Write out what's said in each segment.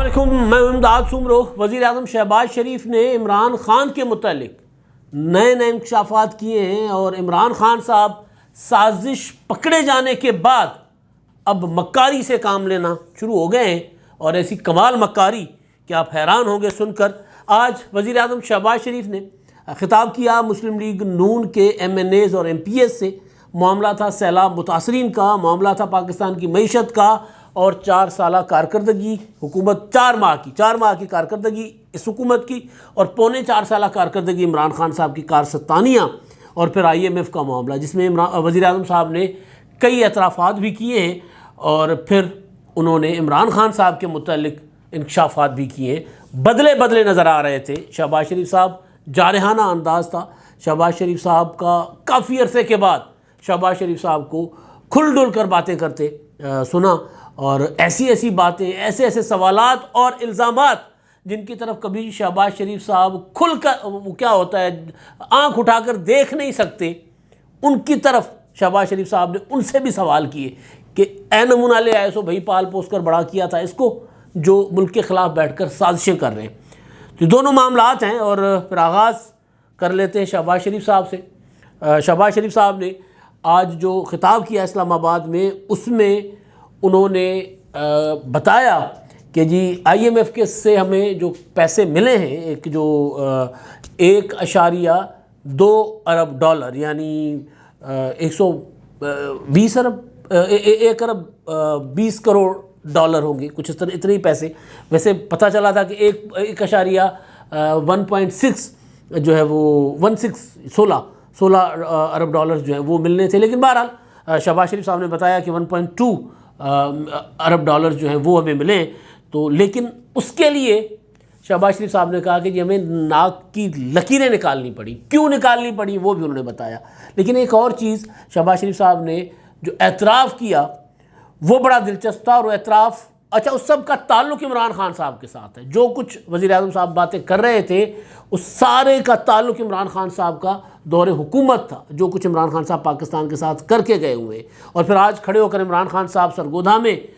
अस्सलामुअलैकुम, मैं इमदाद सुमरो। वज़ीर आज़म शहबाज शरीफ ने इमरान ख़ान के मुतालिक नए नए इंकशाफात किए हैं और इमरान ख़ान साहब साजिश पकड़े जाने के बाद अब मक्कारी से काम लेना शुरू हो गए हैं और ऐसी कमाल मक्कारी कि आप हैरान होंगे सुनकर। आज वज़ीर आज़म शहबाज शरीफ ने ख़िताब किया मुस्लिम लीग नून के MNAs और MPs से। मामला था सैलाब मुतासरीन का, मामला था पाकिस्तान की मईशत का और 4 साल कारकर्दगी हुकूमत, 4 माह की कारकर्दगी इस हुकूमत की और पौने 4 साल कारकर्दगी इमरान ख़ान साहब की कारसतानियाँ और फिर IMF का मामला, जिसमें वज़ीर आज़म साहब ने कई एतराफ़ात भी किए हैं और फिर उन्होंने इमरान ख़ान साहब के मुतालिक इंकशाफात भी किए। बदले नज़र आ रहे थे। शहबाज शरीफ साहब जारहाना अंदाज़ था। शहबाज शरीफ साहब का काफ़ी अरसे के बाद शहबाज शरीफ साहब को खुल डुल कर बातें करते सुना और ऐसी बातें, ऐसे सवालात और इल्ज़ामात जिनकी तरफ कभी शहबाज शरीफ साहब खुल कर, क्या होता है, आंख उठाकर देख नहीं सकते, उनकी तरफ शहबाज शरीफ साहब ने उनसे भी सवाल किए कि ए नमूना ले आए सो भाई, पाल पोस कर बड़ा किया था इसको, जो मुल्क के ख़िलाफ़ बैठकर साजिशें कर रहे हैं। तो दोनों मामलात हैं और फिर आगाज़ कर लेते हैं शहबाज शरीफ साहब से। शहबाज शरीफ साहब ने आज जो ख़िताब किया इस्लामाबाद में, उसमें उन्होंने बताया कि जी IMF के से हमें जो पैसे मिले हैं, एक जो 1.2 अरब डॉलर यानी 1 अरब 20 करोड़ डॉलर होंगे, कुछ इस तरह इतने ही पैसे। वैसे पता चला था कि 1.16 जो है वो 16 अरब डॉलर जो है वो मिलने थे, लेकिन बहरहाल शहबाज शरीफ साहब ने बताया कि 1.2 अरब डॉलर जो हैं वो हमें मिले। तो लेकिन उसके लिए शहबाज शरीफ साहब ने कहा कि जी हमें नाक की लकीरें निकालनी पड़ी। क्यों निकालनी पड़ी वो भी उन्होंने बताया। लेकिन एक और चीज़ शहबाज शरीफ साहब ने जो एतराफ़ किया वो बड़ा दिलचस्प था और वो एतराफ़, अच्छा, उस सब का ताल्लुक़ इमरान ख़ान साहब के साथ है। जो कुछ वज़ीर आज़म साहब बातें कर रहे थे उस सारे का ताल्लुक़ इमरान ख़ान साहब का दौरे हुकूमत था, जो कुछ इमरान ख़ान साहब पाकिस्तान के साथ करके गए हुए। और फिर आज खड़े होकर इमरान ख़ान साहब सरगोधा में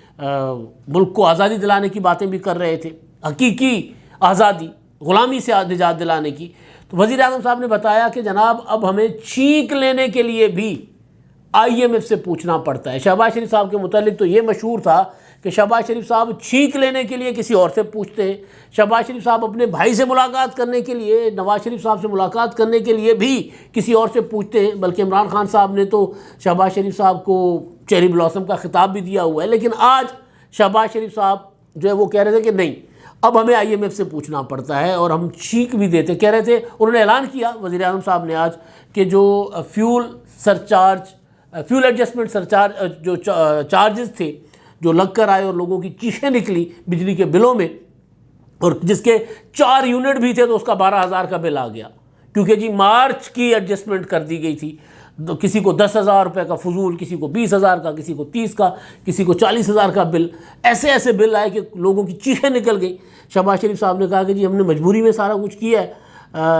मुल्क को आज़ादी दिलाने की बातें भी कर रहे थे, हकीकी आज़ादी, ग़ुलामी से निजात दिलाने की। तो वज़ीर आज़म साहब ने बताया कि जनाब अब हमें छींक लेने के लिए भी IMF से पूछना पड़ता है। शहबाज शरीफ साहब के मुतालिक तो ये मशहूर था कि शहबाज शरीफ साहब छींक लेने के लिए किसी और से पूछते हैं। शहबाज शरीफ साहब अपने भाई से मुलाकात करने के लिए, नवाज़ शरीफ साहब से मुलाकात करने के लिए भी किसी और से पूछते हैं। बल्कि इमरान ख़ान साहब ने तो शहबाज शरीफ साहब को चेरी ब्लॉसम का ख़िताब भी दिया हुआ है। लेकिन आज शहबाज शरीफ साहब जो है वो कह रहे थे कि नहीं, अब हमें IMF से पूछना पड़ता है और हम छींक भी देते। कह रहे थे, उन्होंने ऐलान किया वज़ीर आज़म साहब ने आज कि जो फ्यूल एडजस्टमेंट सरचार्ज जो चार्जेस थे जो लग कर आए और लोगों की चीखें निकली बिजली के बिलों में, और जिसके 4 यूनिट भी थे तो उसका 12,000 का बिल आ गया, क्योंकि जी मार्च की एडजस्टमेंट कर दी गई थी। तो किसी को 10,000 रुपये का फजूल, किसी को 20,000 का, किसी को 30 का, किसी को 40,000 का बिल, ऐसे बिल आए कि लोगों की चीखें निकल गई। शहबाज शरीफ साहब ने कहा कि जी हमने मजबूरी में सारा कुछ किया है,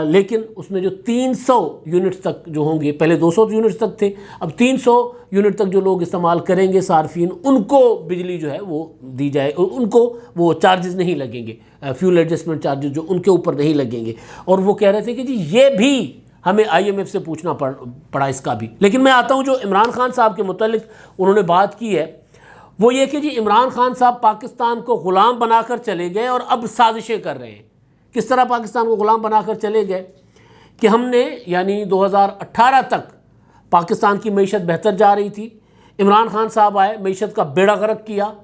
लेकिन उसमें जो 300 यूनिट्स तक जो होंगे, पहले 200 यूनिट्स तक थे, अब 300 यूनिट तक जो लोग इस्तेमाल करेंगे सार्फिन, उनको बिजली जो है वो दी जाए, उनको वो चार्जेस नहीं लगेंगे, फ्यूल एडजस्टमेंट चार्जेस जो उनके ऊपर नहीं लगेंगे। और वो कह रहे थे कि जी ये भी हमें IMF से पूछना पड़ा इसका भी। लेकिन मैं आता हूँ जो इमरान ख़ान साहब के मुतालिक उन्होंने बात की है वो ये कि जी इमरान ख़ान साहब पाकिस्तान को ग़ुलाम बनाकर चले गए और अब साजिशें कर रहे हैं। किस तरह पाकिस्तान को ग़ुलाम बनाकर चले गए कि हमने, यानी 2018 तक पाकिस्तान की मईशत बेहतर जा रही थी, इमरान ख़ान साहब आए, मईशत का बेड़ा गर्क किया।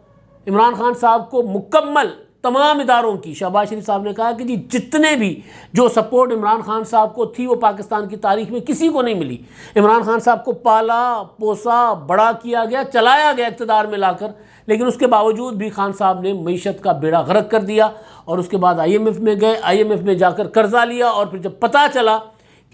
इमरान ख़ान साहब को मुकम्मल तमाम इदारों की, शहबाज शरीफ साहब ने कहा कि जी जितने भी जो सपोर्ट इमरान ख़ान साहब को थी वो पाकिस्तान की तारीख़ में किसी को नहीं मिली। इमरान ख़ान साहब को पाला पोसा बड़ा किया गया, चलाया गया इक़्तिदार में लाकर, लेकिन उसके बावजूद भी खान साहब ने मईशत का बेड़ा गर्क कर दिया। और उसके बाद IMF में गए, IMF में जाकर कर्जा लिया और फिर जब पता चला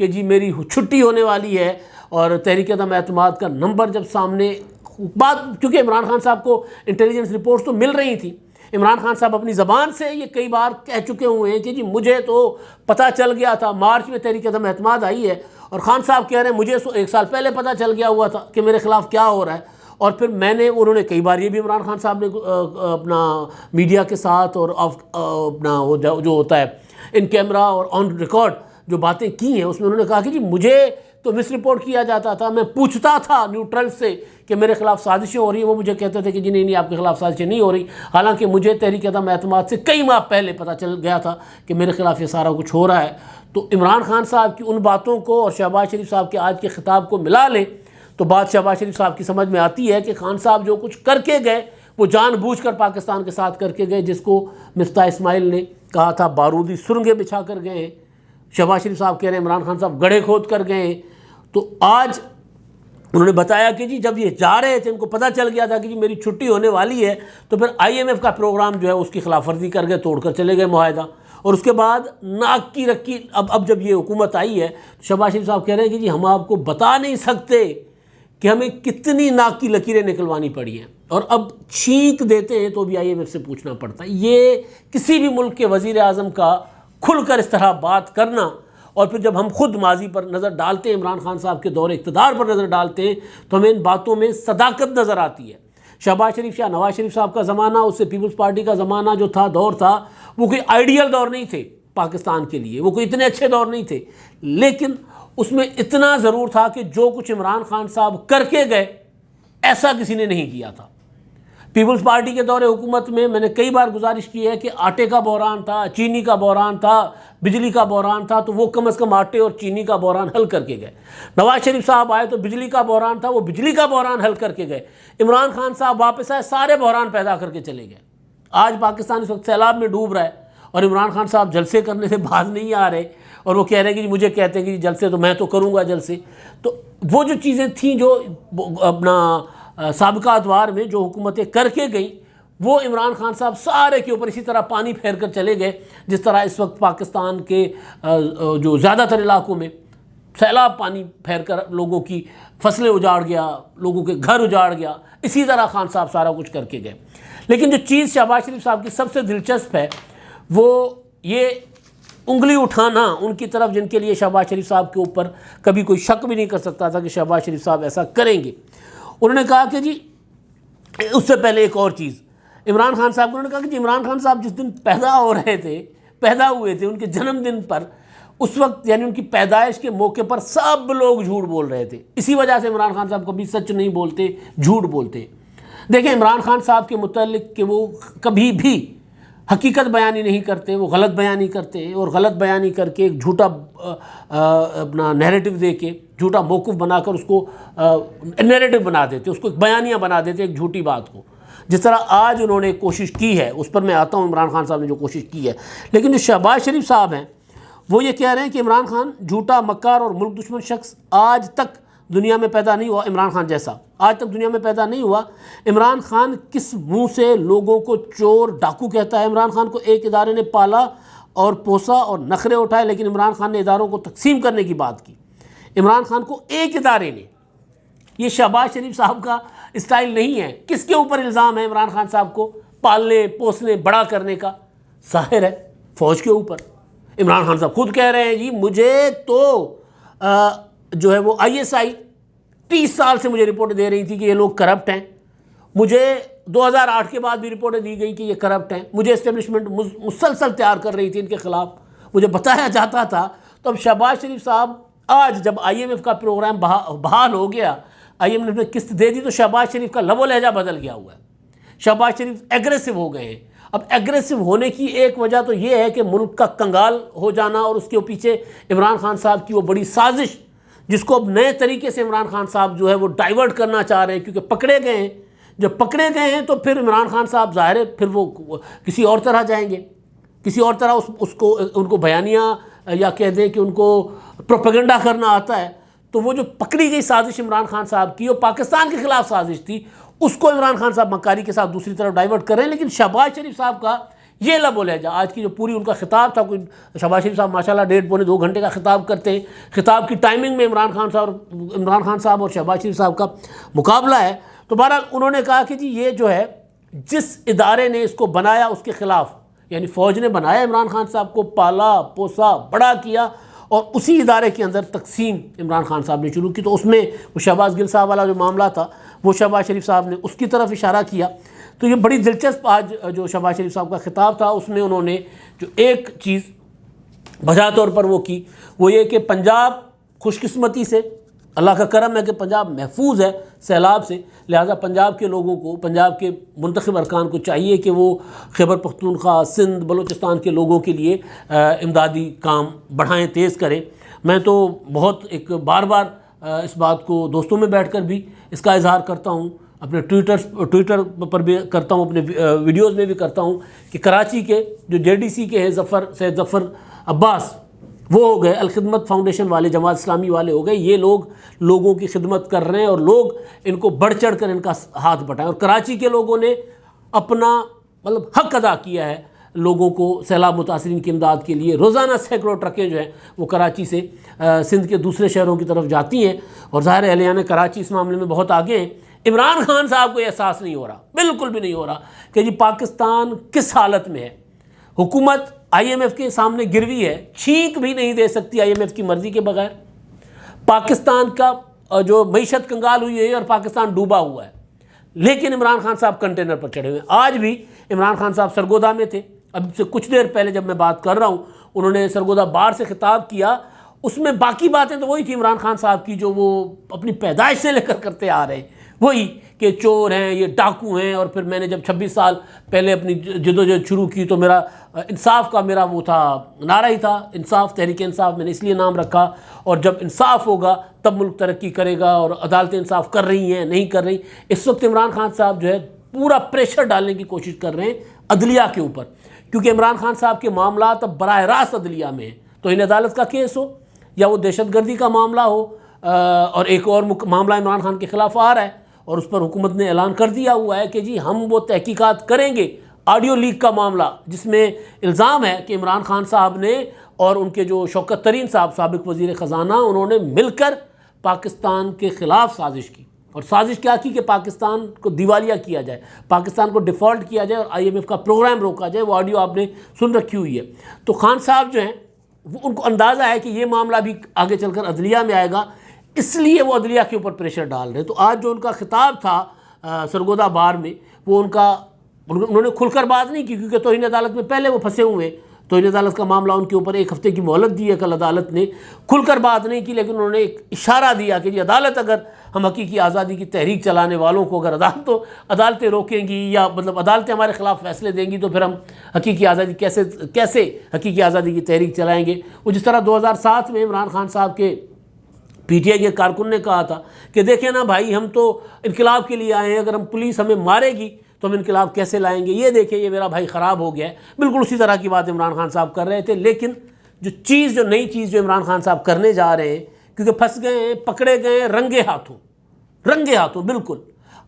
कि जी मेरी छुट्टी होने वाली है और तहरीक-ए-अदम एतमाद का नंबर जब सामने बात, क्योंकि इमरान ख़ान साहब को इंटेलिजेंस रिपोर्ट्स तो मिल रही थी, इमरान ख़ान साहब अपनी ज़बान से ये कई बार कह चुके हुए हैं कि जी मुझे तो पता चल गया था, मार्च में तहरीक-ए-अदम एतमाद आई है और ख़ान साहब कह रहे हैं मुझे 1 साल पहले पता चल गया हुआ था कि मेरे ख़िलाफ़ क्या हो रहा है। और फिर उन्होंने कई बार ये भी इमरान खान साहब ने अपना मीडिया के साथ और अपना वो जो होता है इन कैमरा और ऑन रिकॉर्ड जो बातें की हैं, उसमें उन्होंने कहा कि जी मुझे तो मिस रिपोर्ट किया जाता था, मैं पूछता था न्यूट्रल से कि मेरे खिलाफ साजिशें हो रही हैं, वो मुझे कहते थे कि जी नहीं आपके खिलाफ साजिशें नहीं हो रही। हालांकि मुझे तहरीक अदम एतमाद से कई माह पहले पता चल गया था कि मेरे खिलाफ ये सारा कुछ हो रहा है। तो इमरान खान साहब की उन बातों को और शहबाज शरीफ साहब के आज के खिताब को मिला लें तो बात शहबाज शरीफ साहब की समझ में आती है कि खान साहब जो कुछ करके गए वो जानबूझकर पाकिस्तान के साथ करके गए, जिसको मिफ्ता इस्माइल ने कहा था बारूदी सुरंगें बिछा कर गए हैं। शहबाज शरीफ साहब कह रहे हैं इमरान खान साहब गड्ढे खोद कर गए हैं। तो आज उन्होंने बताया कि जी जब ये जा रहे थे, इनको पता चल गया था कि जी मेरी छुट्टी होने वाली है, तो फिर IMF का प्रोग्राम जो है उसकी खिलाफ वर्जी कर गए, तोड़कर चले गए मुआहदा। और उसके बाद नाक की रखी अब जब ये हुकूमत आई है तो शहबाज शरीफ साहब कह रहे हैं कि जी हम आपको बता नहीं सकते कि हमें कितनी नाक की लकीरें निकलवानी पड़ी हैं, और अब छींक देते हैं तो भी IMF से पूछना पड़ता है। ये किसी भी मुल्क के वज़ीर आज़म का खुलकर इस तरह बात करना, और फिर जब हम खुद माजी पर नज़र डालते हैं, इमरान खान साहब के दौरे इक़्तिदार पर नज़र डालते हैं, तो हमें इन बातों में सदाकत नज़र आती है। शहबाज शरीफ या नवाज शरीफ साहब का ज़माना, उससे पीपल्स पार्टी का ज़माना जो था, दौर था, वो कोई आइडियल दौर नहीं थे पाकिस्तान के लिए, वो कोई इतने अच्छे दौर नहीं थे, लेकिन उसमें इतना ज़रूर था कि जो कुछ इमरान खान साहब करके गए ऐसा किसी ने नहीं किया था। पीपल्स पार्टी के दौरे हुकूमत में मैंने कई बार गुजारिश की है कि आटे का बहरान था, चीनी का बहरान था, बिजली का बहरान था, तो वो कम से कम आटे और चीनी का बहरान हल करके गए। नवाज शरीफ साहब आए तो बिजली का बहरान था, वो बिजली का बहरान हल करके गए। इमरान खान साहब वापस आए, सारे बहरान पैदा करके चले गए। आज पाकिस्तान इस वक्त सैलाब में डूब रहा है और इमरान खान साहब जलसे करने से बाज नहीं आ रहे, और वो कह रहे हैं कि मुझे कहते हैं कि जलसे तो मैं तो करूँगा जलसे। तो वो जो चीज़ें थीं जो अपना साबिका अदवार में जो हुकूमतें करके गई, वो इमरान खान साहब सारे के ऊपर इसी तरह पानी फेर कर चले गए, जिस तरह इस वक्त पाकिस्तान के जो ज़्यादातर इलाकों में सैलाब पानी फेर कर लोगों की फसलें उजाड़ गया, लोगों के घर उजाड़ गया। इसी तरह खान साहब सारा कुछ करके गए। लेकिन जो चीज़ शहबाज शरीफ साहब की सबसे दिलचस्प है वो ये उंगली उठाना उनकी तरफ, जिनके लिए शहबाज शरीफ साहब के ऊपर कभी कोई शक भी नहीं कर सकता था कि शहबाज शरीफ साहब ऐसा करेंगे। उन्होंने कहा कि जी, उससे पहले एक और चीज़, इमरान खान साहब को उन्होंने कहा कि जी इमरान खान साहब जिस दिन पैदा हुए थे उनके जन्मदिन पर, उस वक्त यानी उनकी पैदाइश के मौके पर सब लोग झूठ बोल रहे थे। इसी वजह से इमरान खान साहब कभी सच नहीं बोलते, झूठ बोलते। देखें, इमरान खान साहब के मुतल्लिक कि वो कभी भी हकीकत बयानी नहीं करते, वो गलत बयानी करते, और गलत बयानी करके एक झूठा अपना नैरेटिव दे के, झूठा मौक़िफ़ बनाकर उसको नैरेटिव बना देते, उसको एक बयानिया बना देते एक झूठी बात को। जिस तरह आज उन्होंने कोशिश की है, उस पर मैं आता हूँ, इमरान खान साहब ने जो कोशिश की है। लेकिन जो शहबाज शरीफ साहब हैं वो ये कह रहे हैं कि इमरान खान झूठा, मक्कार और मुल्क दुश्मन शख्स आज तक दुनिया में पैदा नहीं हुआ। इमरान खान जैसा आज तक दुनिया में पैदा नहीं हुआ। इमरान खान किस मुंह से लोगों को चोर, डाकू कहता है? इमरान खान को एक इदारे ने पाला और पोसा और नखरे उठाए, लेकिन इमरान खान ने इदारों को तकसीम करने की बात की। इमरान खान को एक इदारे ने, ये शहबाज शरीफ साहब का स्टाइल नहीं है। किसके ऊपर इल्ज़ाम है इमरान खान साहब को पालने, पोसने, बड़ा करने का? जाहिर है फ़ौज के ऊपर। इमरान खान साहब खुद कह रहे हैं जी मुझे तो जो है वो ISI 30 साल से मुझे रिपोर्टें दे रही थी कि ये लोग करप्ट हैं। मुझे 2008 के बाद भी रिपोर्टें दी गई कि ये करप्ट हैं। मुझे एस्टेब्लिशमेंट मुसलसल तैयार कर रही थी इनके ख़िलाफ़, मुझे बताया जाता था। तो अब शहबाज शरीफ साहब आज जब IMF का प्रोग्राम बहाल हो गया, IMF ने किस्त दे दी, तो शहबाज शरीफ का लबो लहजा बदल गया हुआ है। शहबाज शरीफ एग्रेसिव हो गए हैं। अब एग्रेसिव होने की एक वजह तो ये है कि मुल्क का कंगाल हो जाना, और उसके पीछे इमरान खान साहब की वो बड़ी साजिश, जिसको अब नए तरीके से इमरान खान साहब जो है वो डाइवर्ट करना चाह रहे हैं, क्योंकि पकड़े गए हैं। जब पकड़े गए हैं तो फिर इमरान खान साहब ज़ाहिर है फिर वो किसी और तरह जाएंगे, किसी और तरह उसको उनको बयानिया या कह दें कि उनको प्रोपेगेंडा करना आता है। तो वो जो पकड़ी गई साजिश इमरान खान साहब की, वो पाकिस्तान के खिलाफ साजिश थी, उसको इमरान खान साहब मक्कारी के साथ दूसरी तरफ डाइवर्ट कर रहे हैं। लेकिन शहबाज शरीफ साहब का ये लबो लहजा, आज की जो पूरी उनका खिताब था, कोई शहबाज शरीफ साहब माशाल्लाह 1.5-2 घंटे का खिताब करते हैं। खिताब की टाइमिंग में इमरान खान साहब और शहबाज शरीफ साहब का मुकाबला है। तो बहरहाल उन्होंने कहा कि जी ये जो है, जिस इदारे ने इसको बनाया उसके ख़िलाफ़, यानी फ़ौज ने बनाया, इमरान खान साहब को पाला, पोसा, बड़ा किया, और उसी इदारे के अंदर तकसीम इमरान खान साहब ने शुरू की। तो उसमें वो शहबाज गिल साहब वाला जो मामला था वो शहबाज शरीफ साहब ने उसकी तरफ इशारा किया। तो ये बड़ी दिलचस्प आज जो शहबाज शरीफ साहब का खिताब था उसमें उन्होंने जो एक चीज़ बजा तौर पर वो की वो ये कि पंजाब खुशकिस्मती से, अल्लाह का करम है कि पंजाब महफूज है सैलाब से, लिहाजा पंजाब के लोगों को, पंजाब के मुंतखब अरकान को चाहिए कि वो खैबर पख्तूनख्वा, सिंध, बलूचिस्तान के लोगों के लिए इमदादी काम बढ़ाएं, तेज़ करें। मैं तो बहुत बार बार इस बात को दोस्तों में बैठकर भी इसका इजहार करता हूँ, अपने ट्विटर पर भी करता हूँ, अपने वीडियोज़ में भी करता हूँ कि कराची के जो JDC के हैं सैयद ज़फ़र अब्बास, वो हो गए, अलखिदमत फाउंडेशन वाले, जमात इस्लामी वाले हो गए, ये लोग लोगों की खिदमत कर रहे हैं और लोग इनको बढ़ चढ़ कर इनका हाथ बटाएं। और कराची के लोगों ने अपना मतलब हक अदा किया है लोगों को सैलाब मुतासरीन की इमदाद के लिए। रोज़ाना सैकड़ों ट्रकें जो हैं वो कराची से सिंध के दूसरे शहरों की तरफ जाती हैं और ज़ाहिर अहलियान कराची इस मामले में बहुत आगे हैं। इमरान खान साहब को एहसास नहीं हो रहा, बिल्कुल भी नहीं हो रहा कि जी पाकिस्तान किस हालत में है। हुकूमत IMF के सामने गिरवी है, छींक भी नहीं दे सकती IMF की मर्ज़ी के बगैर। पाकिस्तान का जो मईशत कंगाल हुई है और पाकिस्तान डूबा हुआ है, लेकिन इमरान खान साहब कंटेनर पर चढ़े हुए हैं। आज भी इमरान खान साहब सरगोदा में थे, अब से कुछ देर पहले जब मैं बात कर रहा हूँ उन्होंने सरगोदा बार से खिताब किया, उसमें बाकी बातें तो वही थी इमरान खान साहब की जो वो अपनी पैदाइश से लेकर करते आ रहे हैं, वही कि चोर हैं, ये डाकू हैं। और फिर मैंने जब 26 साल पहले अपनी जदोजहद शुरू की तो मेरा इंसाफ का मेरा वो था, नारा ही था इंसाफ, तहरीक इंसाफ मैंने इसलिए नाम रखा। और जब इंसाफ होगा तब मुल्क तरक्की करेगा, और अदालतें इंसाफ कर रही हैं, नहीं कर रही। इस वक्त इमरान खान साहब जो है पूरा प्रेशर डालने की कोशिश कर रहे हैं अदलिया के ऊपर, क्योंकि इमरान खान साहब के मामला अब बराह रास्त अदलिया में है। तो इन अदालत का केस हो या वो दहशतगर्दी का मामला हो, और एक और मामला इमरान खान के ख़िलाफ़ आ रहा है और उस पर हुकूमत ने ऐलान कर दिया हुआ है कि जी हम वो तहकीकात करेंगे। ऑडियो लीक का मामला जिसमें इल्ज़ाम है कि इमरान खान साहब ने और उनके जो शौकत तरीन साहब साबिक़ वज़ीर ख़ज़ाना, उन्होंने मिलकर पाकिस्तान के ख़िलाफ़ साजिश की। और साजिश क्या की कि पाकिस्तान को दिवालिया किया जाए, पाकिस्तान को डिफ़ॉल्ट किया जाए और IMF का प्रोग्राम रोका जाए। वो ऑडियो आपने सुन रखी हुई है। तो खान साहब जो हैं वो उनको अंदाज़ा है कि ये मामला भी आगे चलकर अदलिया में आएगा, इसलिए वो अदलिया के ऊपर प्रेशर डाल रहे हैं। तो आज जो उनका खिताब था सरगोदा बार में, वो उन्होंने खुलकर बात नहीं की, क्योंकि तौहीन अदालत में पहले वो फंसे हुए हैं। तौहीन अदालत का मामला उनके ऊपर 1 हफ्ते की मोहलत दी है, कल अदालत ने खुलकर बात नहीं की, लेकिन उन्होंने एक इशारा दिया कि जी अदालत, अगर हम हकीकी आज़ादी की तहरीक चलाने वालों को अगर अदालतें रोकेंगी या मतलब अदालतें हमारे ख़िलाफ़ फैसले देंगी तो फिर हम हकीकी आज़ादी कैसे हकीकी आज़ादी की तहरीक चलाएँगे। वो जिस तरह 2007 में इमरान खान साहब के PTI के कारकुन ने कहा था कि देखें ना भाई, हम तो इनकलाब के लिए आए हैं, अगर हम पुलिस हमें मारेगी तो हम इनकलाब कैसे लाएंगे, ये देखिए ये मेरा भाई ख़राब हो गया है। बिल्कुल उसी तरह की बात इमरान खान साहब कर रहे थे। लेकिन जो नई चीज़ जो इमरान खान साहब करने जा रहे हैं, क्योंकि फंस गए हैं, पकड़े गए रंगे हाथों बिल्कुल।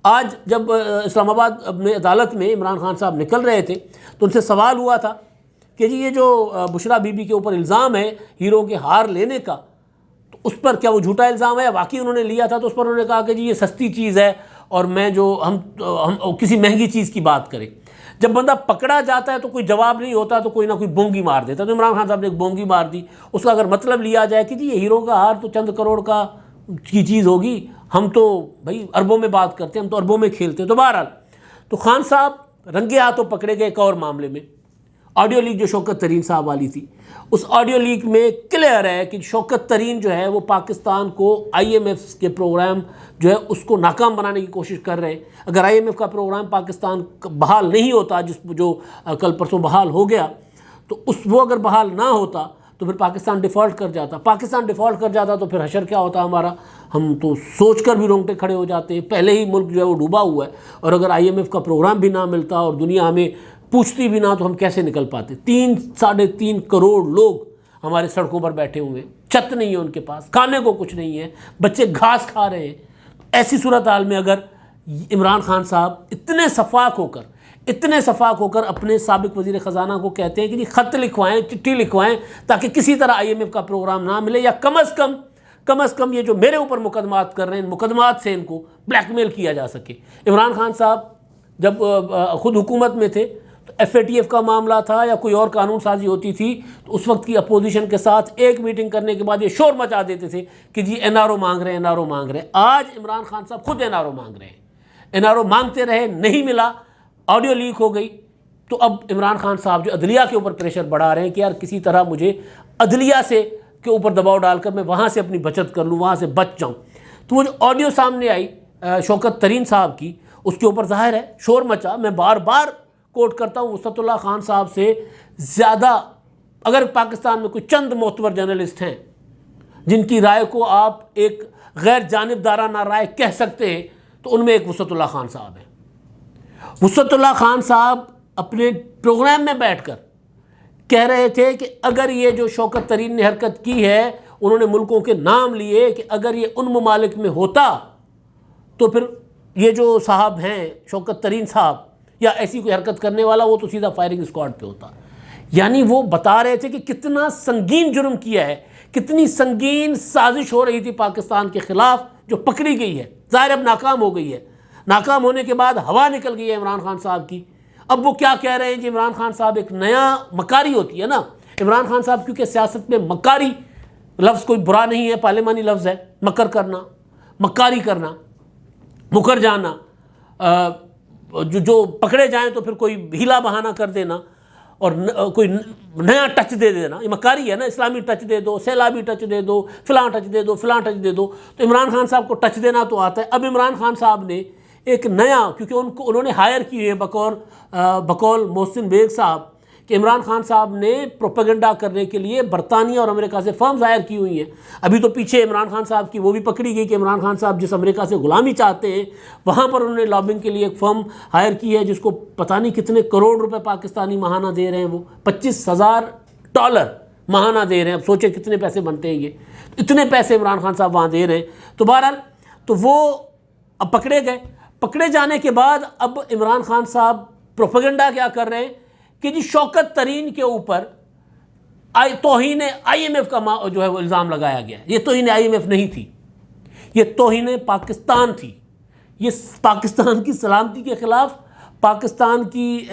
आज जब इस्लामाबाद में अदालत में इमरान खान साहब निकल रहे थे तो उनसे सवाल हुआ था कि जी ये जो बुशरा बीबी के ऊपर इल्ज़ाम है हीरो के हार लेने का, तो उस पर क्या वो झूठा इल्ज़ाम है, वाकई उन्होंने लिया था? तो उस पर उन्होंने कहा कि जी ये सस्ती चीज़ है और मैं जो हम किसी महंगी चीज़ की बात करें। जब बंदा पकड़ा जाता है तो कोई जवाब नहीं होता तो कोई ना कोई बोंगी मार देता। तो इमरान खान साहब ने एक बोंगी मार दी। उसका अगर मतलब लिया जाए कि जी ये हीरो का हार तो चंद करोड़ की चीज़ होगी, हम तो भाई अरबों में बात करते हैं, हम तो अरबों में खेलते हैं। तो बहरहाल तो खान साहब रंगे हाथों पकड़े गए एक और मामले में, ऑडियो लीक जो शौकत तरीन साहब वाली थी। उस ऑडियो लीक में क्लियर है कि शौकत तरीन जो है वो पाकिस्तान को IMF के प्रोग्राम जो है उसको नाकाम बनाने की कोशिश कर रहे हैं। अगर IMF का प्रोग्राम पाकिस्तान बहाल नहीं होता, जो कल परसों बहाल हो गया, तो वो अगर बहाल ना होता तो फिर पाकिस्तान डिफ़ॉल्ट कर जाता। तो फिर हशर क्या होता हमारा, हम तो सोच कर भी रोंगटे खड़े हो जाते हैं। पहले ही मुल्क जो है वो डूबा हुआ है, और अगर IMF का प्रोग्राम भी ना मिलता और दुनिया हमें पूछती भी ना तो हम कैसे निकल पाते। 3-3.5 करोड़ लोग हमारे सड़कों पर बैठे हुए हैं, छत नहीं है उनके पास, खाने को कुछ नहीं है, बच्चे घास खा रहे हैं। ऐसी सूरत हाल में अगर इमरान खान साहब इतने सफाक होकर अपने साबिक़ वज़ीर ख़ज़ाना को कहते हैं कि जी ख़त लिखवाएं, चिट्ठी लिखवाएं, ताकि किसी तरह IMF का प्रोग्राम ना मिले, या कम अज़ कम ये जो मेरे ऊपर मुकदमात कर रहे हैं, मुकदमात से इनको ब्लैकमेल किया जा सके। इमरान खान साहब जब ख़ुद हुकूमत में थे तो FATF का मामला था या कोई और कानून साजी होती थी तो उस वक्त की अपोजिशन के साथ एक मीटिंग करने के बाद ये शोर मचा देते थे कि जी NRO मांग रहे हैं, NRO मांग रहे हैं। आज इमरान खान साहब खुद NRO मांग रहे हैं। NRO मांगते रहे, नहीं मिला, ऑडियो लीक हो गई, तो अब इमरान खान साहब जो अदलिया के ऊपर प्रेशर बढ़ा रहे हैं कि यार किसी तरह मुझे अदलिया से के ऊपर दबाव डालकर मैं वहाँ से अपनी बचत कर लूँ, वहाँ से बच जाऊँ। तो वो जो ऑडियो सामने आई शौकत तरीन साहब की, उसके ऊपर ज़ाहिर है शोर मचा। मैं बार बार कोट करता हूँ, वसअतुल्लाह खान साहब से ज़्यादा अगर पाकिस्तान में कोई चंद मोतबर जर्नलिस्ट हैं जिनकी राय को आप एक गैर जानिबदाराना राय कह सकते हैं तो उनमें एक वसअतुल्लाह खान साहब हैं। वसअतुल्लाह खान साहब अपने प्रोग्राम में बैठकर कह रहे थे कि अगर ये जो शौकत तरीन ने हरकत की है, उन्होंने मुल्कों के नाम लिए कि अगर ये उन ममालिक में होता तो फिर ये जो साहब हैं शौकत तरीन साहब या ऐसी कोई हरकत करने वाला, वो तो सीधा फायरिंग स्क्वाड पे होता। यानी वो बता रहे थे कि कितना संगीन जुर्म किया है, कितनी संगीन साजिश हो रही थी पाकिस्तान के ख़िलाफ़ जो पकड़ी गई है। ज़ाहिर अब नाकाम हो गई है, नाकाम होने के बाद हवा निकल गई है इमरान खान साहब की। अब वो क्या कह रहे हैं कि इमरान खान साहब एक नया मकारी होती है ना, इमरान खान साहब क्योंकि सियासत में मकारी लफ्ज़ कोई बुरा नहीं है, पार्लिमानी लफ्ज़ है, मकर करना, मकारी करना, मुकर जाना, जो पकड़े जाएं तो फिर कोई हीला बहाना कर देना और कोई नया टच दे देना, ये मकारी है ना। इस्लामी टच दे दो, सैलाबी टच दे दो, फ़लाँ टच दे दो, फ़लाँ टच दे दो। तो इमरान खान साहब को टच देना तो आता है। अब इमरान खान साहब ने एक नया, क्योंकि उन्होंने हायर किए हैं बकौल मोहसिन बेग साहब, कि इमरान खान साहब ने प्रोपेगेंडा करने के लिए बरतानिया और अमेरिका से फर्म्स हायर की हुई हैं। अभी तो पीछे इमरान खान साहब की वो भी पकड़ी गई कि इमरान खान साहब जिस अमेरिका से गुलामी चाहते हैं वहाँ पर उन्होंने लॉबिंग के लिए एक फर्म हायर की है जिसको पता नहीं कितने करोड़ रुपए पाकिस्तानी महाना दे रहे हैं। वो $25,000 महाना दे रहे हैं। अब सोचें कितने पैसे बनते हैं ये, इतने पैसे इमरान खान साहब वहाँ दे रहे हैं। तो बहरहाल तो वो अब पकड़े गए। पकड़े जाने के बाद अब इमरान खान साहब प्रोपेगेंडा क्या कर रहे हैं कि जी शौकत तरीन के ऊपर तौहीन IMF का जो है वो इल्ज़ाम लगाया गया। ये तौहीन IMF नहीं थी, ये तौहीन पाकिस्तान थी। ये पाकिस्तान की सलामती के ख़िलाफ़, पाकिस्तान की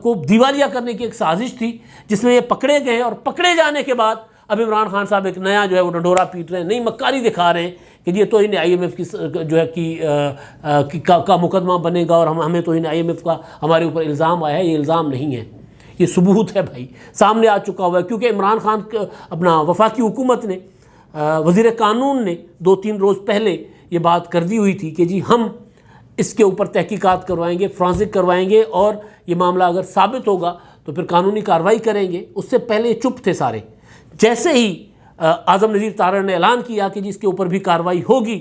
को दिवालिया करने की एक साजिश थी जिसमें ये पकड़े गए। और पकड़े जाने के बाद अब इमरान खान साहब एक नया जो है वो डंडोरा पीट रहे हैं, नई मक्कारी दिखा रहे हैं कि ये तौहीन IMF की जो है कि का मुकदमा बनेगा और हमें तौहीन IMF का हमारे ऊपर इल्ज़ाम आया है। ये इल्ज़ाम नहीं है, ये सबूत है भाई, सामने आ चुका हुआ है। क्योंकि इमरान खान अपना वफाकी हुकूमत ने, वज़ीर कानून ने 2-3 रोज़ पहले ये बात कर दी हुई थी कि जी हम इसके ऊपर तहकीकात करवाएंगे, फ्रांसिक करवाएंगे और ये मामला अगर साबित होगा तो फिर कानूनी कार्रवाई करेंगे। उससे पहले चुप थे सारे। जैसे ही आज़म नज़ीर तारड़ ने ऐलान किया कि जी इसके ऊपर भी कार्रवाई होगी,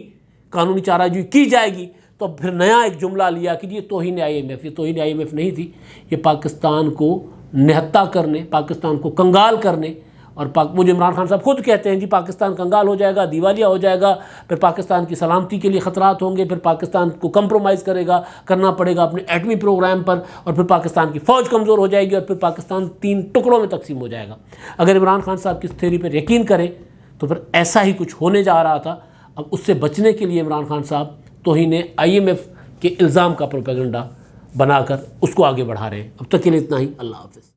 कानूनी चाराजोई की जाएगी, तो फिर नया एक जुमला लिया कि ये तौहीन IMF। ये तौहीन IMF नहीं थी, ये पाकिस्तान को निहत्ता करने, पाकिस्तान को कंगाल करने। और मुझे इमरान खान साहब खुद कहते हैं जी पाकिस्तान कंगाल हो जाएगा, दिवालिया हो जाएगा, फिर पाकिस्तान की सलामती के लिए ख़तरात होंगे, फिर पाकिस्तान को कंप्रोमाइज़ करना पड़ेगा अपने एटमी प्रोग्राम पर, और फिर पाकिस्तान की फ़ौज कमज़ोर हो जाएगी और फिर पाकिस्तान 3 टुकड़ों में तकसीम हो जाएगा। अगर इमरान खान साहब की इस थ्योरी पर यकीन करें तो फिर ऐसा ही कुछ होने जा रहा था। अब उससे बचने के लिए इमरान खान साहब तौहीन IMF के इल्ज़ाम का प्रोपेगेंडा बनाकर उसको आगे बढ़ा रहे हैं। अब तक के लिए इतना ही। अल्लाह हाफ़िज़।